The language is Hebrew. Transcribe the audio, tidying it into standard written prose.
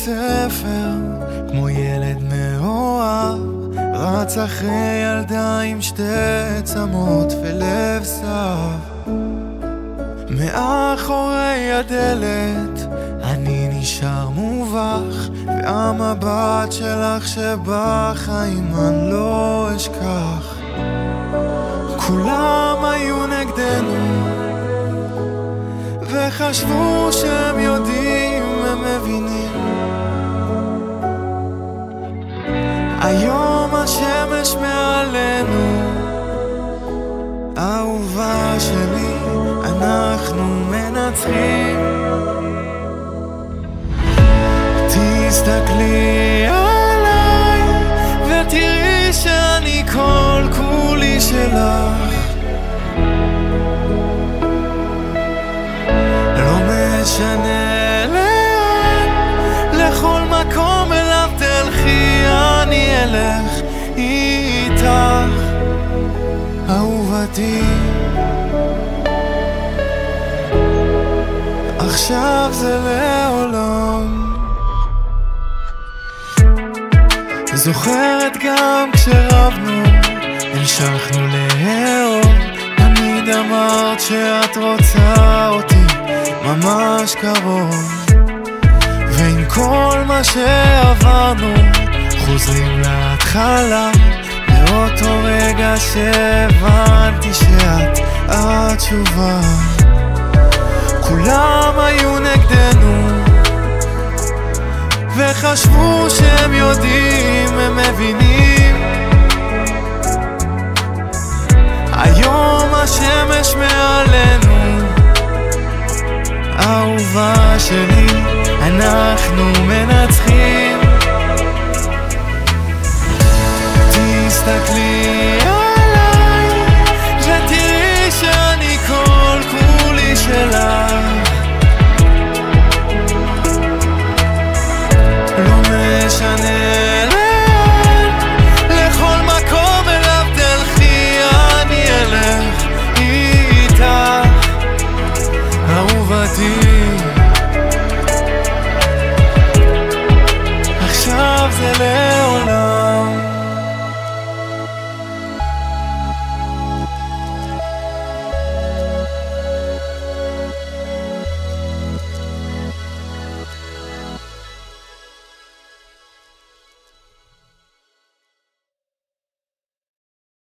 ספר כמו ילד מאוהב, רץ אחרי ילדה עם שתי צמות ולב סב. מאחורי הדלת אני נשאר מובך, והמבט שלך שבחיים אני לא אשכח. כולם היו נגדנו וחשבו שהם יודעים, הם מבינים. היום השמש מעלינו, אהובה שלי, אנחנו מנצחים. תסתכלי עליי ותראי שאני כל כולי שלך. לא משנה לאן, לכל מקום אליו תלכי, אני אלך איתך, אהובתי. עכשיו זה לעולם. זוכרת גם כשרבנו, המשכנו להיאור, תמיד אמרת שאת רוצה אותי ממש קרוב. ועם כל מה שעברנו חוזרים להתחלה, מאותו רגע שהבנתי שאת התשובה. כולם היו נגדנו וחשבו שהם יודעים, הם מבינים. היום השמש מעלינו, אהובה שלי, אנחנו